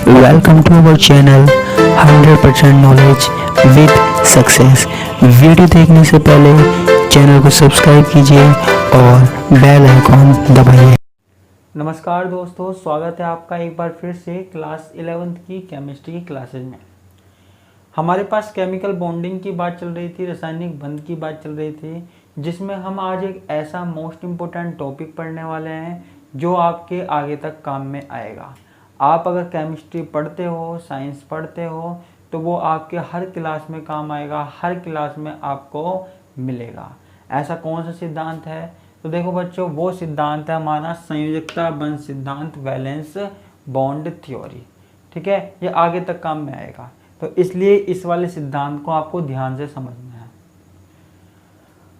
Welcome to our channel 100% knowledge with success. Video देखने से पहले चैनल को सब्सक्राइब कीजिए और बेल आइकॉन दबाइए। नमस्कार दोस्तों, स्वागत है आपका एक बार फिर से क्लास 11th की केमिस्ट्री की क्लासेज में। हमारे पास केमिकल बॉन्डिंग की बात चल रही थी, रासायनिक बंध की बात चल रही थी, जिसमें हम आज एक ऐसा मोस्ट इम्पोर्टेंट टॉपिक पढ़ने वाले हैं जो आपके आगे तक काम में आएगा। आप अगर केमिस्ट्री पढ़ते हो, साइंस पढ़ते हो, तो वो आपके हर क्लास में काम आएगा, हर क्लास में आपको मिलेगा। ऐसा कौन सा सिद्धांत है? तो देखो बच्चों, वो सिद्धांत है हमारा संयोजकता बंध सिद्धांत, वैलेंस बॉन्ड थ्योरी। ठीक है, ये आगे तक काम में आएगा, तो इसलिए इस वाले सिद्धांत को आपको ध्यान से समझना है।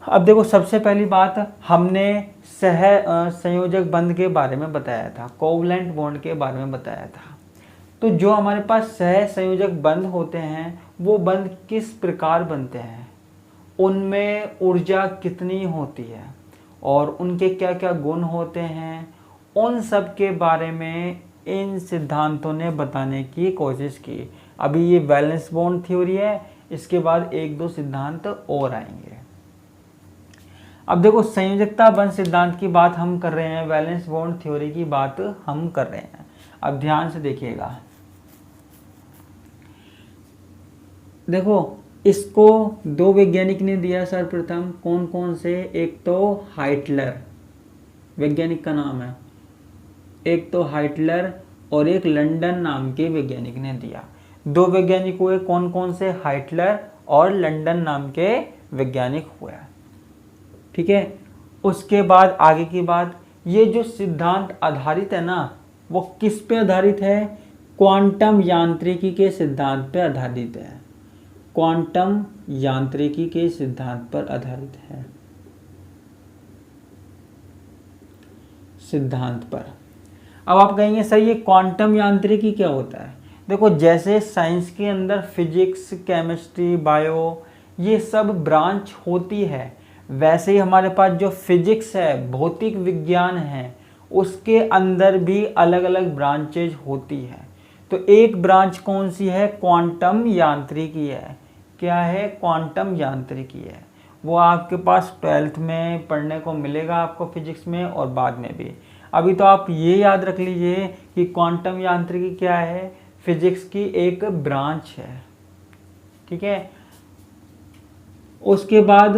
अब देखो, सबसे पहली बात हमने संयोजक बंध के बारे में बताया था, कोवलेंट बॉन्ड के बारे में बताया था। तो जो हमारे पास सह संयोजक बंध होते हैं, वो बंध किस प्रकार बनते हैं, उनमें ऊर्जा कितनी होती है और उनके क्या क्या गुण होते हैं, उन सब के बारे में इन सिद्धांतों ने बताने की कोशिश की। अभी ये वैलेंस बॉन्ड थ्योरी है, इसके बाद एक दो सिद्धांत और आएंगे। अब देखो, संयोजकता बंध सिद्धांत की बात हम कर रहे हैं, वैलेंस बॉन्ड थ्योरी की बात हम कर रहे हैं। अब ध्यान से देखिएगा। देखो, इसको दो वैज्ञानिक ने दिया सर्वप्रथम। कौन कौन से? एक तो हाइटलर, वैज्ञानिक का नाम है, एक तो हाइटलर और एक लंदन नाम के वैज्ञानिक ने दिया। दो वैज्ञानिक हुए, कौन कौन से? हाइटलर और लंदन नाम के वैज्ञानिक हुए। ठीक है, उसके बाद आगे की बात, ये जो सिद्धांत आधारित है ना, वो किस पे आधारित है? क्वांटम यांत्रिकी के सिद्धांत पे आधारित है। क्वांटम यांत्रिकी के सिद्धांत पर आधारित है, सिद्धांत पर। अब आप कहेंगे सर, ये क्वांटम यांत्रिकी क्या होता है? देखो, जैसे साइंस के अंदर फिजिक्स, केमिस्ट्री, बायो, ये सब ब्रांच होती है, वैसे ही हमारे पास जो फिजिक्स है, भौतिक विज्ञान है, उसके अंदर भी अलग अलग ब्रांचेज होती है। तो एक ब्रांच कौन सी है? क्वांटम यांत्रिकी है। क्या है? क्वांटम यांत्रिकी है। वो आपके पास 12th में पढ़ने को मिलेगा, आपको फिजिक्स में और बाद में भी। अभी तो आप ये याद रख लीजिए कि क्वांटम यांत्रिकी क्या है, फिजिक्स की एक ब्रांच है। ठीक है, उसके बाद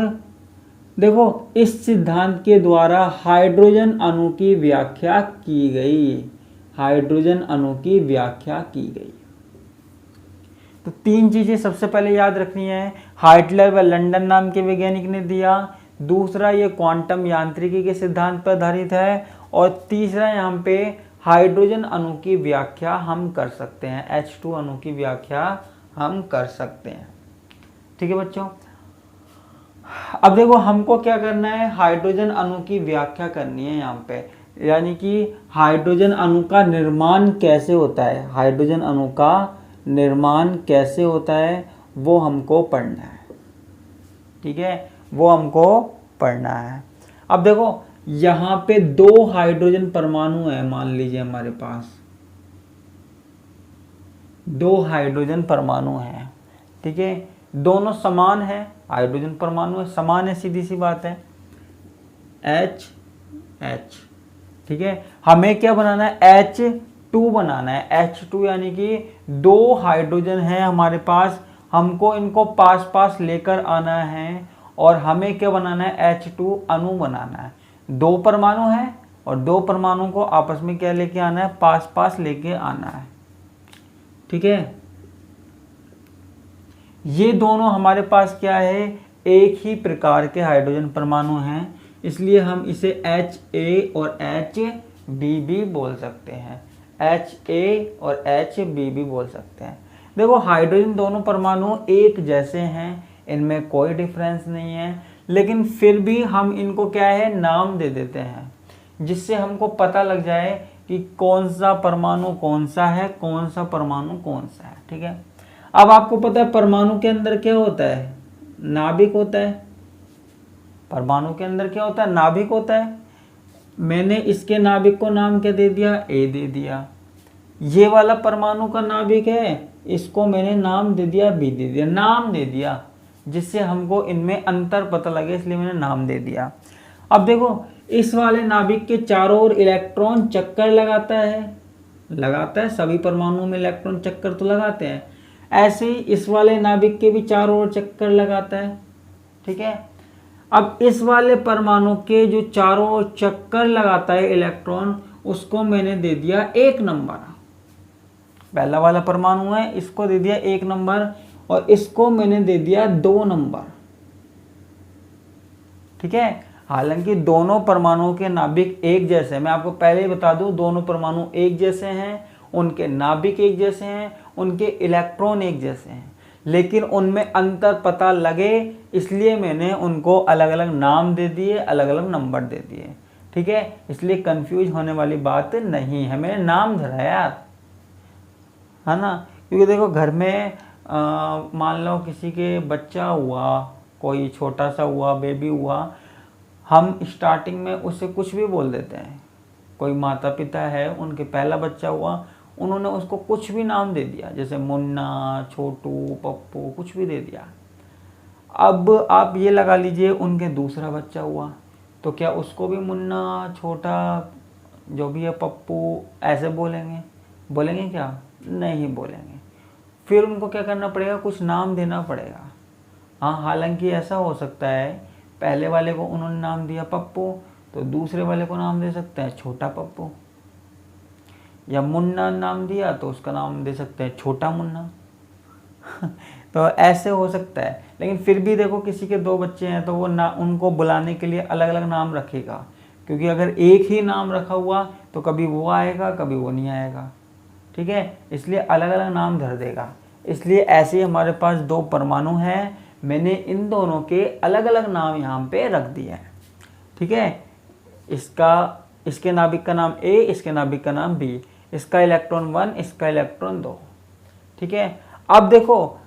देखो, इस सिद्धांत के द्वारा हाइड्रोजन अणु की व्याख्या की गई, हाइड्रोजन अणु की व्याख्या की गई। तो तीन चीजें सबसे पहले याद रखनी है। हाइटलर व लंदन नाम के वैज्ञानिक ने दिया, दूसरा ये क्वांटम यांत्रिकी के सिद्धांत पर आधारित है, और तीसरा यहाँ पे हाइड्रोजन अणु की व्याख्या हम कर सकते हैं, H2 अणु की व्याख्या हम कर सकते हैं। ठीक है बच्चों, अब देखो, हमको क्या करना है? हाइड्रोजन अणु की व्याख्या करनी है यहाँ पे, यानी कि हाइड्रोजन अणु का निर्माण कैसे होता है, हाइड्रोजन अणु का निर्माण कैसे होता है, वो हमको पढ़ना है। ठीक है, वो हमको पढ़ना है। अब देखो, यहाँ पे दो हाइड्रोजन परमाणु है, मान लीजिए हमारे पास दो हाइड्रोजन परमाणु है। ठीक है, दोनों समान है, हाइड्रोजन परमाणु है, समान है, सीधी सी बात है, H। ठीक है, हमें क्या बनाना है? H2 बनाना है। H2 यानी कि दो हाइड्रोजन है हमारे पास, हमको इनको पास पास लेकर आना है, और हमें क्या बनाना है? H2 अणु बनाना है। दो परमाणु है और दो परमाणु को आपस में क्या लेके आना है? पास पास लेके आना है। ठीक है, ये दोनों हमारे पास क्या है? एक ही प्रकार के हाइड्रोजन परमाणु हैं, इसलिए हम इसे HA और HB भी बोल सकते हैं, HA और HB भी बोल सकते हैं। देखो, हाइड्रोजन दोनों परमाणु एक जैसे हैं, इनमें कोई डिफरेंस नहीं है, लेकिन फिर भी हम इनको क्या है? नाम दे देते हैं, जिससे हमको पता लग जाए कि कौन सा परमाणु कौन सा है, कौन सा परमाणु कौन सा है। ठीक है, अब आपको पता है परमाणु के अंदर क्या होता है? नाभिक होता है। परमाणु के अंदर क्या होता है? नाभिक होता है। मैंने इसके नाभिक को नाम क्या दे दिया? ए दे दिया। ये वाला परमाणु का नाभिक है, इसको मैंने नाम दे दिया बी दे दिया, नाम दे दिया, जिससे हमको इनमें अंतर पता लगे, इसलिए मैंने नाम दे दिया। अब देखो इस वाले नाभिक के चारों ओर इलेक्ट्रॉन चक्कर लगाता है, सभी परमाणुओं में इलेक्ट्रॉन चक्कर तो लगाते हैं, ऐसे ही इस वाले नाभिक के भी चारों ओर चक्कर लगाता है। ठीक है, अब इस वाले परमाणु के जो चारों ओर चक्कर लगाता है इलेक्ट्रॉन, उसको मैंने दे दिया 1 नंबर। पहला वाला परमाणु है, इसको दे दिया 1 नंबर और इसको मैंने दे दिया 2 नंबर। ठीक है, हालांकि दोनों परमाणुओं के नाभिक एक जैसे हैं, मैं आपको पहले ही बता दूं, दोनों परमाणु एक जैसे हैं, उनके नाभिक एक जैसे हैं, उनके इलेक्ट्रॉन एक जैसे हैं, लेकिन उनमें अंतर पता लगे इसलिए मैंने उनको अलग अलग नाम दे दिए, अलग अलग नंबर दे दिए। ठीक है, इसलिए कंफ्यूज होने वाली बात नहीं है, मैंने नाम धरा यार, है ना। क्योंकि देखो घर में मान लो किसी के बच्चा हुआ, कोई छोटा सा हुआ, बेबी हुआ, हम स्टार्टिंग में उससे कुछ भी बोल देते हैं। कोई माता पिता है, उनके पहला बच्चा हुआ, उन्होंने उसको कुछ भी नाम दे दिया, जैसे मुन्ना, छोटू, पप्पू, कुछ भी दे दिया। अब आप ये लगा लीजिए उनके दूसरा बच्चा हुआ, तो क्या उसको भी मुन्ना, छोटा, जो भी है, पप्पू ऐसे बोलेंगे क्या? नहीं बोलेंगे। फिर उनको क्या करना पड़ेगा? कुछ नाम देना पड़ेगा। हाँ, हालांकि ऐसा हो सकता है पहले वाले को उन्होंने नाम दिया पप्पू, तो दूसरे वाले को नाम दे सकते हैं छोटा पप्पू, या मुन्ना नाम दिया तो उसका नाम दे सकते हैं छोटा मुन्ना। तो ऐसे हो सकता है, लेकिन फिर भी देखो किसी के 2 बच्चे हैं तो वो ना उनको बुलाने के लिए अलग अलग नाम रखेगा, क्योंकि अगर एक ही नाम रखा हुआ तो कभी वो आएगा कभी वो नहीं आएगा। ठीक है, इसलिए अलग अलग नाम धर देगा। इसलिए ऐसे ही हमारे पास 2 परमाणु हैं, मैंने इन दोनों के अलग अलग नाम यहाँ पे रख दिए हैं। ठीक है, इसके नाभिक का नाम A, इसके नाभिक का नाम B, इसका इलेक्ट्रॉन 1, इसका इलेक्ट्रॉन 2। ठीक है, अब देखो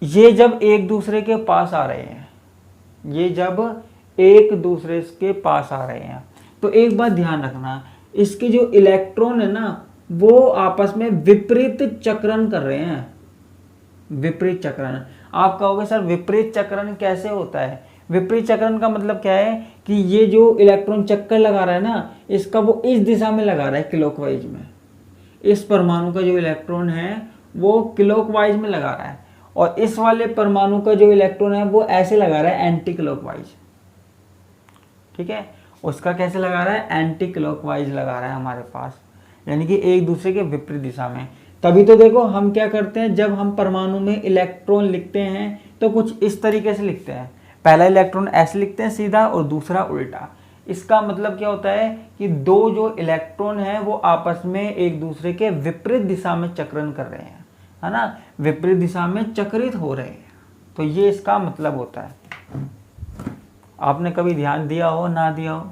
ये जब एक दूसरे के पास आ रहे हैं, तो एक बात ध्यान रखना, इसके जो इलेक्ट्रॉन है ना वो आपस में विपरीत चक्रण कर रहे हैं। विपरीत चक्रण, आप कहोगे सर विपरीत चक्रण कैसे होता है? विपरीत चक्रण का मतलब क्या है कि ये जो इलेक्ट्रॉन चक्कर लगा रहा है ना, इसका वो इस दिशा में लगा रहा है, क्लॉकवाइज में। इस परमाणु का जो इलेक्ट्रॉन है वो क्लॉकवाइज में लगा रहा है, और इस वाले परमाणु का जो इलेक्ट्रॉन है वो ऐसे लगा रहा है, एंटी क्लॉकवाइज। ठीक है, उसका कैसे लगा रहा है? एंटी क्लॉकवाइज लगा रहा है हमारे पास, यानी कि एक दूसरे के विपरीत दिशा में। तभी तो देखो हम क्या करते हैं, जब हम परमाणु में इलेक्ट्रॉन लिखते हैं तो कुछ इस तरीके से लिखते हैं। पहला इलेक्ट्रॉन ऐसे लिखते हैं सीधा और दूसरा उल्टा। इसका मतलब क्या होता है कि 2 जो इलेक्ट्रॉन हैं वो आपस में एक दूसरे के विपरीत दिशा में चक्रण कर रहे हैं, है ना, विपरीत दिशा में चक्रित हो रहे हैं। तो ये इसका मतलब होता है। आपने कभी ध्यान दिया हो ना दिया हो?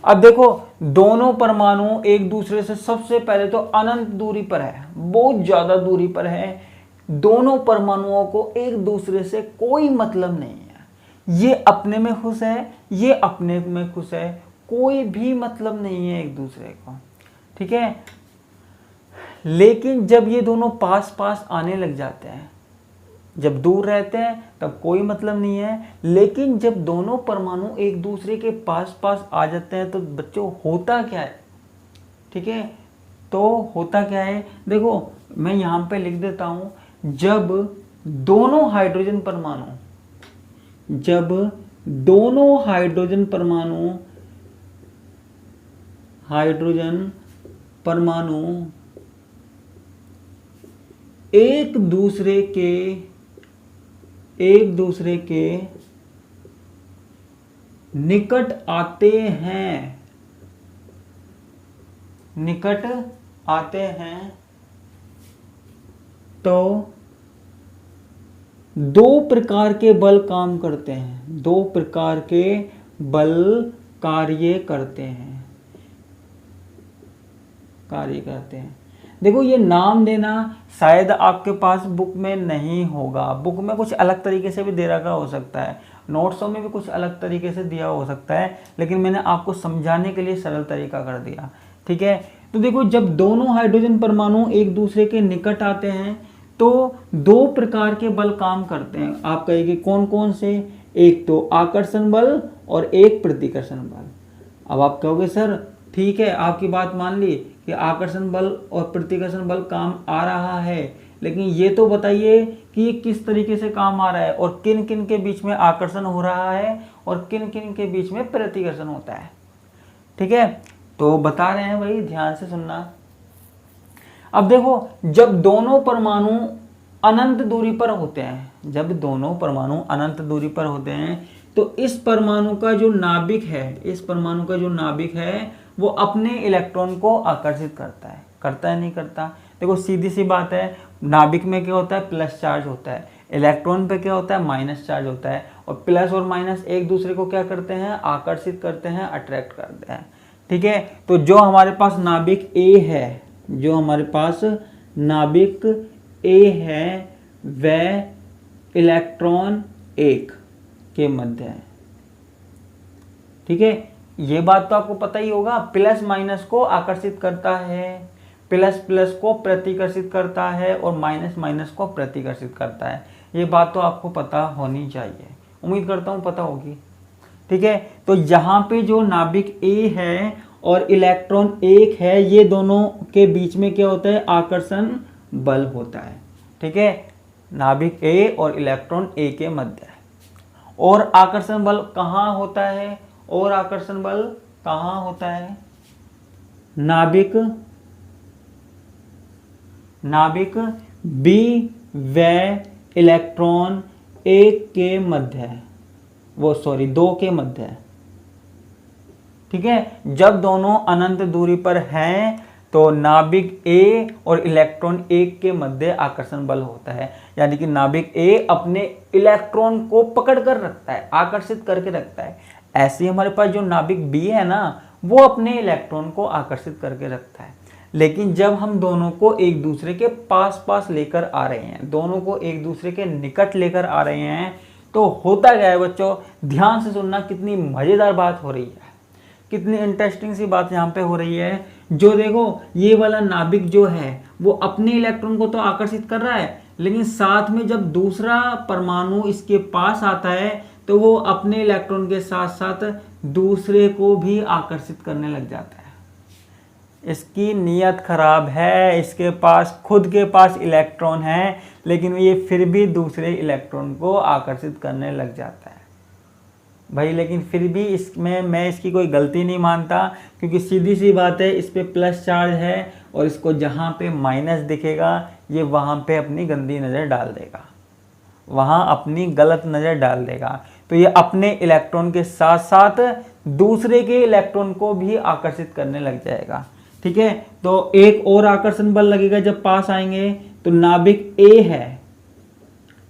अब देखो दोनों परमाणु एक दूसरे से सबसे पहले तो अनंत दूरी पर है, बहुत ज्यादा दूरी पर है। दोनों परमाणुओं को एक दूसरे से कोई मतलब नहीं है। ये अपने में खुश है, ये अपने में खुश है, कोई भी मतलब नहीं है एक दूसरे को। ठीक है, लेकिन जब ये दोनों पास पास आने लग जाते हैं, जब दूर रहते हैं तब कोई मतलब नहीं है, लेकिन जब दोनों परमाणु एक दूसरे के पास पास आ जाते हैं तो बच्चों होता क्या है? ठीक है, तो होता क्या है, देखो मैं यहाँ पे लिख देता हूँ, जब दोनों हाइड्रोजन परमाणु एक दूसरे के निकट आते हैं तो 2 प्रकार के बल काम करते हैं, 2 प्रकार के बल कार्य करते हैं। देखो ये नाम देना शायद आपके पास बुक में नहीं होगा, बुक में कुछ अलग तरीके से भी दे रखा हो सकता है, नोट्सों में भी कुछ अलग तरीके से दिया हो सकता है, लेकिन मैंने आपको समझाने के लिए सरल तरीका कर दिया। ठीक है, तो देखो जब दोनों हाइड्रोजन परमाणु एक दूसरे के निकट आते हैं तो दो प्रकार के बल काम करते हैं। आप कहेंगे कौन कौन से? एक तो आकर्षण बल और एक प्रतिकर्षण बल। अब आप कहोगे सर ठीक है, आपकी बात मान ली कि आकर्षण बल और प्रतिकर्षण बल काम आ रहा है, लेकिन ये तो बताइए कि किस तरीके से काम आ रहा है और किन किन के बीच में आकर्षण हो रहा है और किन किन के बीच में प्रतिकर्षण होता है। ठीक है, तो बता रहे हैं भाई, ध्यान से सुनना। अब देखो जब दोनों परमाणु अनंत दूरी पर होते हैं, जब दोनों परमाणु अनंत दूरी पर होते हैं तो इस परमाणु का जो नाभिक है, इस परमाणु का जो नाभिक है वो अपने इलेक्ट्रॉन को आकर्षित करता है नहीं करता? देखो सीधी सी बात है, नाभिक में क्या होता है? प्लस चार्ज होता है, इलेक्ट्रॉन पे क्या होता है? माइनस चार्ज होता है, और प्लस और माइनस एक दूसरे को क्या करते हैं? आकर्षित करते हैं, अट्रैक्ट करते हैं। ठीक है, तो जो हमारे पास नाभिक ए है, जो हमारे पास नाभिक ए है वह इलेक्ट्रॉन 1 के मध्य है। ठीक है, ये बात तो आपको पता ही होगा, प्लस माइनस को आकर्षित करता है, प्लस प्लस को प्रतिकर्षित करता है और माइनस माइनस को प्रतिकर्षित करता है। ये बात तो आपको पता होनी चाहिए, उम्मीद करता हूँ पता होगी। ठीक है, तो यहाँ पे जो नाभिक ए है और इलेक्ट्रॉन 1 है, ये दोनों के बीच में क्या होता है? आकर्षण बल होता है। ठीक है, नाभिक ए और इलेक्ट्रॉन ए के मध्य है। और आकर्षण बल कहाँ होता है? और आकर्षण बल कहाँ होता है? नाभिक बी व इलेक्ट्रॉन 1 के मध्य है, वो सॉरी 2 के मध्य है। ठीक है, जब दोनों अनंत दूरी पर हैं तो नाभिक ए और इलेक्ट्रॉन 1 के मध्य आकर्षण बल होता है, यानी कि नाभिक ए अपने इलेक्ट्रॉन को पकड़ कर रखता है, आकर्षित करके रखता है। ऐसे ही हमारे पास जो नाभिक बी है ना, वो अपने इलेक्ट्रॉन को आकर्षित करके रखता है। लेकिन जब हम दोनों को एक दूसरे के पास पास लेकर आ रहे हैं, दोनों को एक दूसरे के निकट लेकर आ रहे हैं, तो होता क्या है बच्चों? ध्यान से सुनना, कितनी मज़ेदार बात हो रही है, कितनी इंटरेस्टिंग सी बात यहाँ पे हो रही है। जो देखो ये वाला नाभिक जो है वो अपने इलेक्ट्रॉन को तो आकर्षित कर रहा है, लेकिन साथ में जब दूसरा परमाणु इसके पास आता है तो वो अपने इलेक्ट्रॉन के साथ साथ दूसरे को भी आकर्षित करने लग जाता है। इसकी नीयत खराब है, इसके पास खुद के पास इलेक्ट्रॉन है, लेकिन ये फिर भी दूसरे इलेक्ट्रॉन को आकर्षित करने लग जाता है भाई। लेकिन फिर भी इसमें मैं इसकी कोई गलती नहीं मानता, क्योंकि सीधी सी बात है, इस पे प्लस चार्ज है और इसको जहाँ पे माइनस दिखेगा ये वहाँ पे अपनी गंदी नज़र डाल देगा, वहाँ अपनी गलत नज़र डाल देगा। तो ये अपने इलेक्ट्रॉन के साथ साथ दूसरे के इलेक्ट्रॉन को भी आकर्षित करने लग जाएगा। ठीक है, तो एक और आकर्षण बल लगेगा जब पास आएंगे। तो नाभिक ए है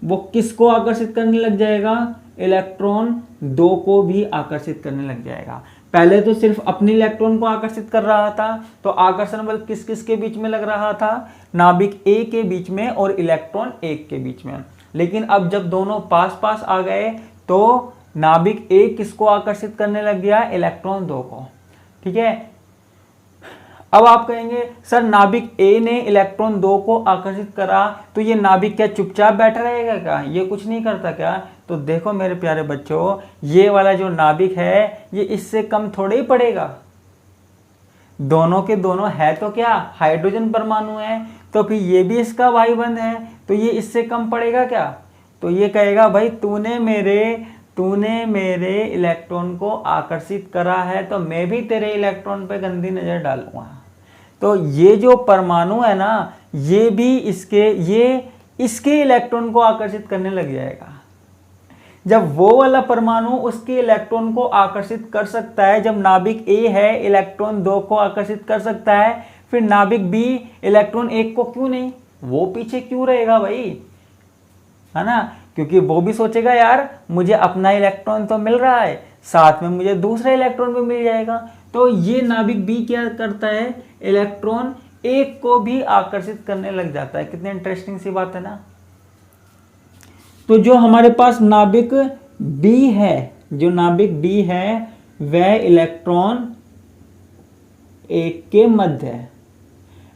वो किसको आकर्षित करने लग जाएगा? इलेक्ट्रॉन 2 को भी आकर्षित करने लग जाएगा। पहले तो सिर्फ अपने इलेक्ट्रॉन को आकर्षित कर रहा था, तो आकर्षण बल किस किस के बीच में लग रहा था? नाभिक ए के बीच में और इलेक्ट्रॉन 1 के बीच में। लेकिन अब जब दोनों पास पास आ गए तो नाभिक ए किसको आकर्षित करने लग गया? इलेक्ट्रॉन 2 को। ठीक है, अब आप कहेंगे सर नाभिक ए ने इलेक्ट्रॉन 2 को आकर्षित करा तो ये नाभिक क्या चुपचाप बैठा रहेगा क्या? ये कुछ नहीं करता क्या? तो देखो मेरे प्यारे बच्चों, ये वाला जो नाभिक है ये इससे कम थोड़े ही पड़ेगा। दोनों के दोनों है तो क्या? हाइड्रोजन परमाणु है, तो फिर ये भी इसका भाईबंध है, तो ये इससे कम पड़ेगा क्या? तो ये कहेगा भाई तूने मेरे इलेक्ट्रॉन को आकर्षित करा है तो मैं भी तेरे इलेक्ट्रॉन पे गंदी नज़र डालूंगा। तो ये जो परमाणु है ना, ये भी इसके इलेक्ट्रॉन को आकर्षित करने लग जाएगा। जब वो वाला परमाणु उसके इलेक्ट्रॉन को आकर्षित कर सकता है, जब नाभिक ए है इलेक्ट्रॉन 2 को आकर्षित कर सकता है, फिर नाभिक बी इलेक्ट्रॉन 1 को क्यों नहीं? वो पीछे क्यों रहेगा भाई? है ना, क्योंकि वो भी सोचेगा यार मुझे अपना इलेक्ट्रॉन तो मिल रहा है, साथ में मुझे दूसरा इलेक्ट्रॉन भी मिल जाएगा। तो ये नाभिक बी क्या करता है? इलेक्ट्रॉन 1 को भी आकर्षित करने लग जाता है। कितनी इंटरेस्टिंग सी बात है ना। तो जो हमारे पास नाभिक बी है, जो नाभिक बी है वह इलेक्ट्रॉन 1 के मध्य है।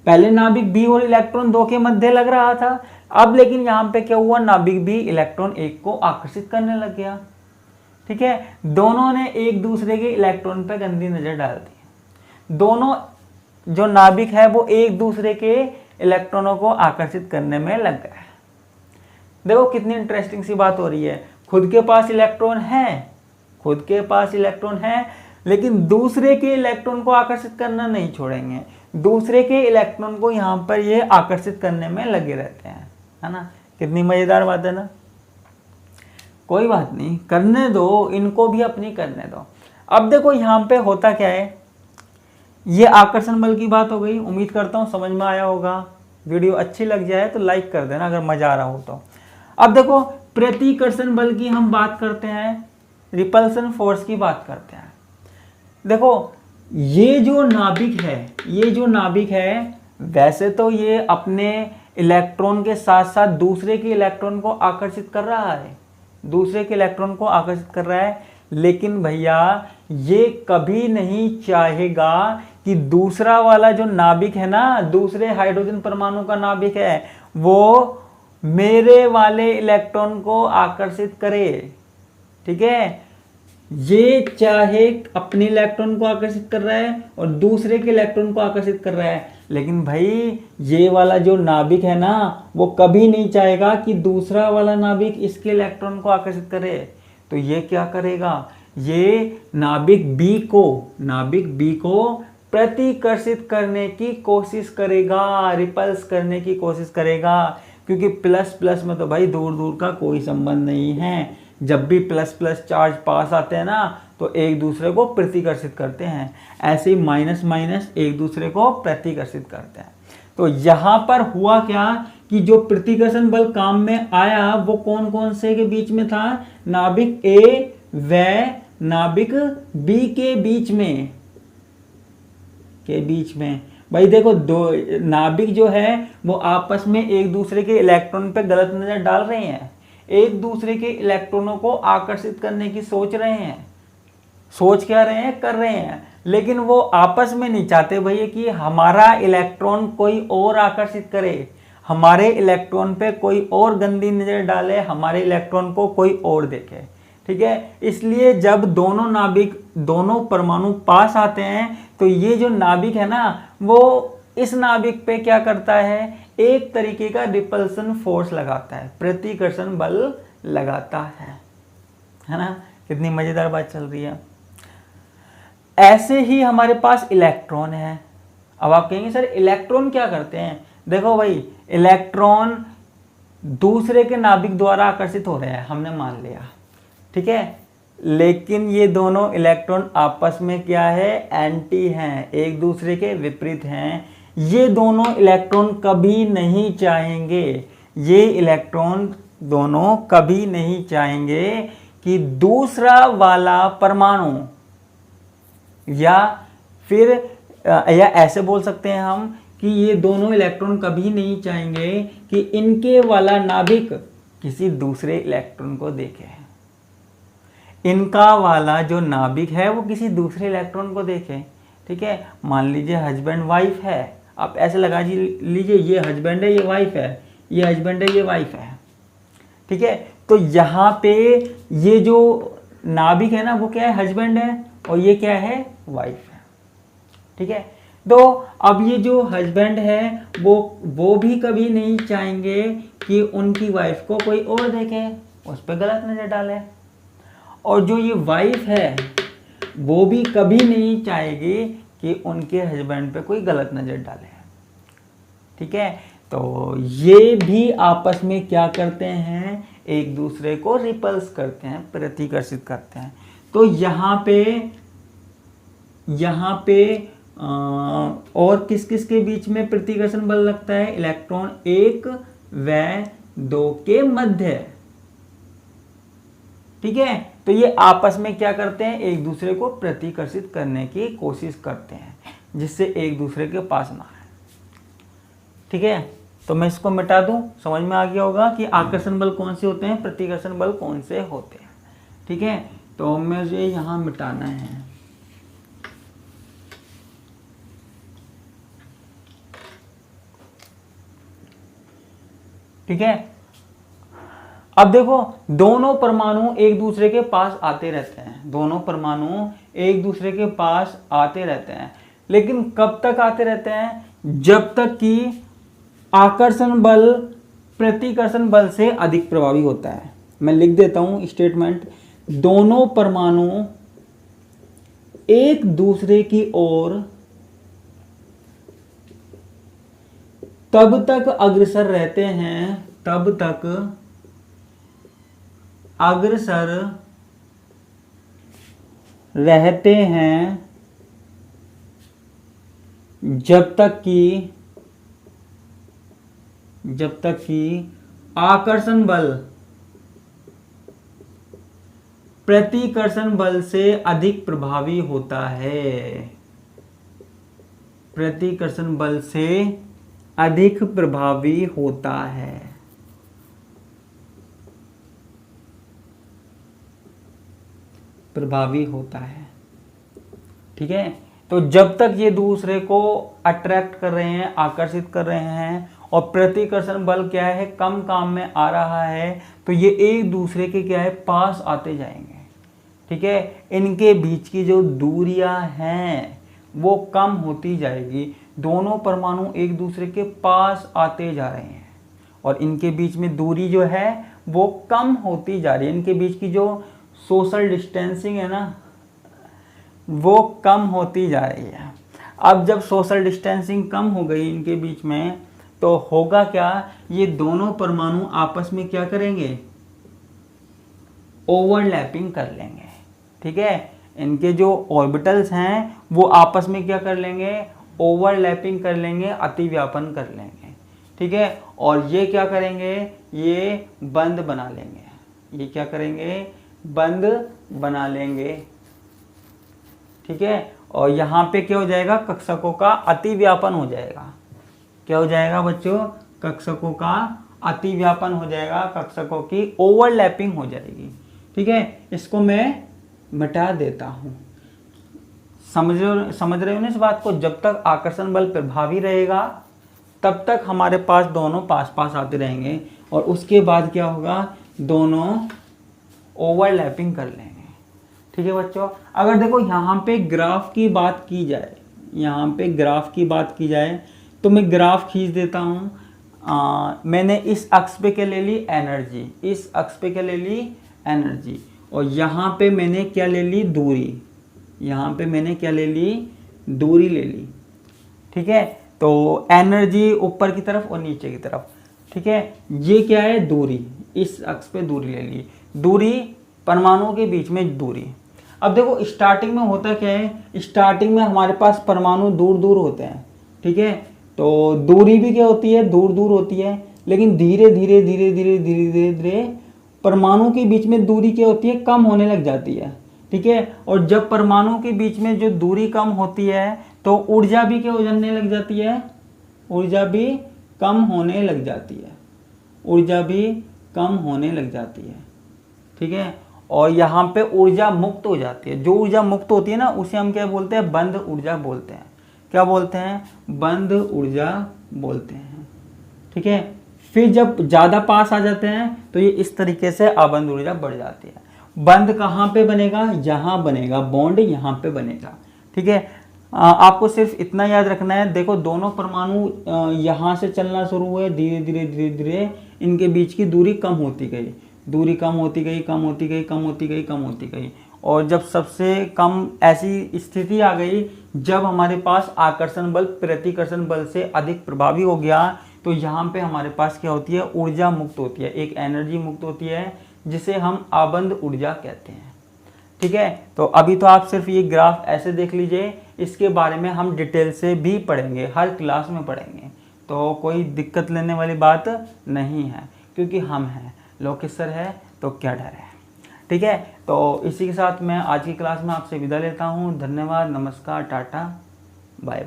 पहले नाभिक बी और इलेक्ट्रॉन 2 के मध्य लग रहा था, अब लेकिन यहाँ पे क्या हुआ, नाभिक बी इलेक्ट्रॉन 1 को आकर्षित करने लग गया। ठीक है, दोनों ने एक दूसरे के इलेक्ट्रॉन पे गंदी नजर डाल दी। दोनों जो नाभिक है वो एक दूसरे के इलेक्ट्रॉनों को आकर्षित करने में लग गए। देखो कितनी इंटरेस्टिंग सी बात हो रही है। खुद के पास इलेक्ट्रॉन है, खुद के पास इलेक्ट्रॉन है, लेकिन दूसरे के इलेक्ट्रॉन को आकर्षित करना नहीं छोड़ेंगे। दूसरे के इलेक्ट्रॉन को यहाँ पर ये आकर्षित करने में लगे रहते हैं, है ना। कितनी मजेदार बात है ना। कोई बात नहीं, करने दो, इनको भी अपनी करने दो। अब देखो यहाँ पे होता क्या है, ये आकर्षण बल की बात हो गई। उम्मीद करता हूँ समझ में आया होगा। वीडियो अच्छी लग जाए तो लाइक कर देना अगर मजा आ रहा हो तो। अब देखो प्रतिकर्षण बल की हम बात करते हैं, रिपल्सन फोर्स की बात करते हैं। देखो ये जो नाभिक है, ये जो नाभिक है, वैसे तो ये अपने इलेक्ट्रॉन के साथ साथ दूसरे के इलेक्ट्रॉन को आकर्षित कर रहा है, दूसरे के इलेक्ट्रॉन को आकर्षित कर रहा है, लेकिन भैया ये कभी नहीं चाहेगा कि दूसरा वाला जो नाभिक है ना, दूसरे हाइड्रोजन परमाणु का नाभिक है, वो मेरे वाले इलेक्ट्रॉन को आकर्षित करे। ठीक है, ये चाहे अपने इलेक्ट्रॉन को आकर्षित कर रहा है और दूसरे के इलेक्ट्रॉन को आकर्षित कर रहा है, लेकिन भाई ये वाला जो नाभिक है ना, वो कभी नहीं चाहेगा कि दूसरा वाला नाभिक इसके इलेक्ट्रॉन को आकर्षित करे। तो ये क्या करेगा, ये नाभिक बी को प्रतिकर्षित करने की कोशिश करेगा, रिपल्स करने की कोशिश करेगा, क्योंकि प्लस प्लस में तो भाई दूर दूर का कोई संबंध नहीं है। जब भी प्लस प्लस चार्ज पास आते हैं ना, तो एक दूसरे को प्रतिकर्षित करते हैं, ऐसे ही माइनस माइनस एक दूसरे को प्रतिकर्षित करते हैं। तो यहाँ पर हुआ क्या कि जो प्रतिकर्षण बल काम में आया वो कौन कौन से के बीच में था, नाभिक ए व नाभिक बी के बीच में भाई देखो दो नाभिक जो है वो आपस में एक दूसरे के इलेक्ट्रॉन पे गलत नजर डाल रहे हैं, एक दूसरे के इलेक्ट्रॉनों को आकर्षित करने की सोच रहे हैं, सोच क्या रहे हैं, कर रहे हैं, लेकिन वो आपस में नहीं चाहते भैया कि हमारा इलेक्ट्रॉन कोई और आकर्षित करे, हमारे इलेक्ट्रॉन पे कोई और गंदी नजर डाले, हमारे इलेक्ट्रॉन को कोई और देखे। ठीक है, इसलिए जब दोनों नाभिक, दोनों परमाणु पास आते हैं तो ये जो नाभिक है ना, वो इस नाभिक पे क्या करता है, एक तरीके का रिपल्सन फोर्स लगाता है, प्रतिकर्षण बल लगाता है ना। कितनी मजेदार बात चल रही है। ऐसे ही हमारे पास इलेक्ट्रॉन है। अब आप कहेंगे सर इलेक्ट्रॉन क्या करते हैं। देखो भाई, इलेक्ट्रॉन दूसरे के नाभिक द्वारा आकर्षित हो रहे हैं, हमने मान लिया, ठीक है, लेकिन ये दोनों इलेक्ट्रॉन आपस में क्या है, एंटी हैं, एक दूसरे के विपरीत हैं। ये दोनों इलेक्ट्रॉन कभी नहीं चाहेंगे, ये इलेक्ट्रॉन दोनों कभी नहीं चाहेंगे कि दूसरा वाला परमाणु, या फिर या ऐसे बोल सकते हैं हम कि ये दोनों इलेक्ट्रॉन कभी नहीं चाहेंगे कि इनके वाला नाभिक किसी दूसरे इलेक्ट्रॉन को देखे, इनका वाला जो नाभिक है वो किसी दूसरे इलेक्ट्रॉन को देखे। ठीक है, मान लीजिए हस्बैंड वाइफ है, आप ऐसे लगा लीजिए ये हस्बैंड है, ये वाइफ है, ये हस्बैंड है, ये वाइफ है। ठीक है, तो यहाँ पे ये जो नाभिक है ना वो क्या है, हस्बैंड है, और ये क्या है, वाइफ है। ठीक है, तो अब ये जो हस्बैंड है वो भी कभी नहीं चाहेंगे कि उनकी वाइफ को कोई और देखे, उस पर गलत नजर डाले, और जो ये वाइफ है वो भी कभी नहीं चाहेगी कि उनके हस्बैंड पे कोई गलत नज़र डाले। ठीक है, तो ये भी आपस में क्या करते हैं, एक दूसरे को रिपल्स करते हैं, प्रतिकर्षित करते हैं। तो यहाँ पे और किस किस के बीच में प्रतिकर्षण बल लगता है, इलेक्ट्रॉन 1 व 2 के मध्य। ठीक है, तो ये आपस में क्या करते हैं, एक दूसरे को प्रतिकर्षित करने की कोशिश करते हैं, जिससे एक दूसरे के पास ना आए। ठीक है, तो मैं इसको मिटा दूं, समझ में आ गया होगा कि आकर्षण बल कौन से होते हैं, प्रतिकर्षण बल कौन से होते हैं। ठीक है, तो मुझे यहाँ मिटाना है। ठीक है। अब देखो दोनों परमाणु एक दूसरे के पास आते रहते हैं, दोनों परमाणु एक दूसरे के पास आते रहते हैं, लेकिन कब तक आते रहते हैं? जब तक कि आकर्षण बल प्रतिकर्षण बल से अधिक प्रभावी होता है। मैं लिख देता हूं स्टेटमेंट, दोनों परमाणु एक दूसरे की ओर तब तक अग्रसर रहते हैं, तब तक अग्रसर रहते हैं जब तक कि आकर्षण बल प्रतिकर्षण बल से अधिक प्रभावी होता है, प्रतिकर्षण बल से अधिक प्रभावी होता है। प्रभावी होता है, ठीक है। तो जब तक ये दूसरे को अट्रैक्ट कर रहे हैं, आकर्षित कर रहे हैं, और प्रतिकर्षण बल क्या है, कम काम में आ रहा है, तो ये एक दूसरे के क्या है, पास आते जाएंगे, ठीक है। इनके बीच की जो दूरियां हैं वो कम होती जाएगी, दोनों परमाणु एक दूसरे के पास आते जा रहे हैं और इनके बीच में दूरी जो है वो कम होती जा रही है, इनके बीच की जो सोशल डिस्टेंसिंग है ना वो कम होती जा रही है। अब जब सोशल डिस्टेंसिंग कम हो गई इनके बीच में, तो होगा क्या, ये दोनों परमाणु आपस में क्या करेंगे, ओवरलैपिंग कर लेंगे, ठीक है। इनके जो ऑर्बिटल्स हैं वो आपस में क्या कर लेंगे, ओवरलैपिंग कर लेंगे, अतिव्यापन कर लेंगे, ठीक है। और ये क्या करेंगे, ये बंध बना लेंगे, ये क्या करेंगे, बंध बना लेंगे, ठीक है। और यहाँ पे क्या हो जाएगा, कक्षकों का अतिव्यापन हो जाएगा। क्या हो जाएगा बच्चों, कक्षकों का अतिव्यापन हो जाएगा, कक्षकों की ओवरलैपिंग हो जाएगी, ठीक है। इसको मैं मिटा देता हूँ। समझ रहे हो ना इस बात को? जब तक आकर्षण बल प्रभावी रहेगा तब तक हमारे पास दोनों पास पास आते रहेंगे और उसके बाद क्या होगा, दोनों ओवरलैपिंग कर लेंगे, ठीक है बच्चों। अगर देखो यहाँ पे ग्राफ की बात की जाए, यहाँ पे ग्राफ की बात की जाए तो मैं ग्राफ खींच देता हूँ। मैंने इस अक्ष पे क्या ले ली, एनर्जी, इस अक्ष पे क्या ले ली, एनर्जी, और यहाँ पे मैंने क्या ले ली, दूरी, यहाँ पे मैंने क्या ले ली, दूरी ले ली, ठीक है। तो एनर्जी ऊपर की तरफ और नीचे की तरफ, ठीक है। ये क्या है, दूरी, इस अक्ष पे दूरी ले ली, दूरी परमाणुओं के बीच में दूरी। अब देखो स्टार्टिंग में होता क्या है, स्टार्टिंग में हमारे पास परमाणु दूर दूर होते हैं, ठीक है। तो दूरी भी क्या होती है, दूर दूर होती है, लेकिन धीरे धीरे धीरे धीरे धीरे धीरे धीरे परमाणु के बीच में दूरी क्या होती है, कम होने लग जाती है, ठीक है। और जब परमाणु के बीच में जो दूरी कम होती है तो ऊर्जा भी क्या हो जाने लग जाती है, ऊर्जा भी कम होने लग जाती है, ऊर्जा भी कम होने लग जाती है, ठीक है। और यहाँ पे ऊर्जा मुक्त हो जाती है, जो ऊर्जा मुक्त होती है ना उसे हम क्या बोलते हैं, बंध ऊर्जा बोलते हैं। क्या बोलते हैं, बंध ऊर्जा बोलते हैं, ठीक है। फिर जब ज़्यादा पास आ जाते हैं तो ये इस तरीके से अबंध ऊर्जा बढ़ जाती है। बंध कहाँ पे बनेगा, यहाँ बनेगा, बॉन्ड यहाँ पे बनेगा, ठीक है। आपको सिर्फ इतना याद रखना है, देखो दोनों परमाणु यहाँ से चलना शुरू हुए, धीरे धीरे धीरे धीरे इनके बीच की दूरी कम होती गई, दूरी कम होती गई, कम होती गई, कम होती गई, कम होती गई, और जब सबसे कम ऐसी स्थिति आ गई जब हमारे पास आकर्षण बल प्रतिकर्षण बल से अधिक प्रभावी हो गया, तो यहाँ पे हमारे पास क्या होती है, ऊर्जा मुक्त होती है, एक एनर्जी मुक्त होती है जिसे हम आबंध ऊर्जा कहते हैं, ठीक है। तो अभी तो आप सिर्फ ये ग्राफ ऐसे देख लीजिए, इसके बारे में हम डिटेल से भी पढ़ेंगे, हर क्लास में पढ़ेंगे, तो कोई दिक्कत लेने वाली बात नहीं है, क्योंकि हम हैं, लोकेश सर है तो क्या डर है, ठीक है। तो इसी के साथ मैं आज की क्लास में आपसे विदा लेता हूँ। धन्यवाद, नमस्कार, टाटा, बाय बाय।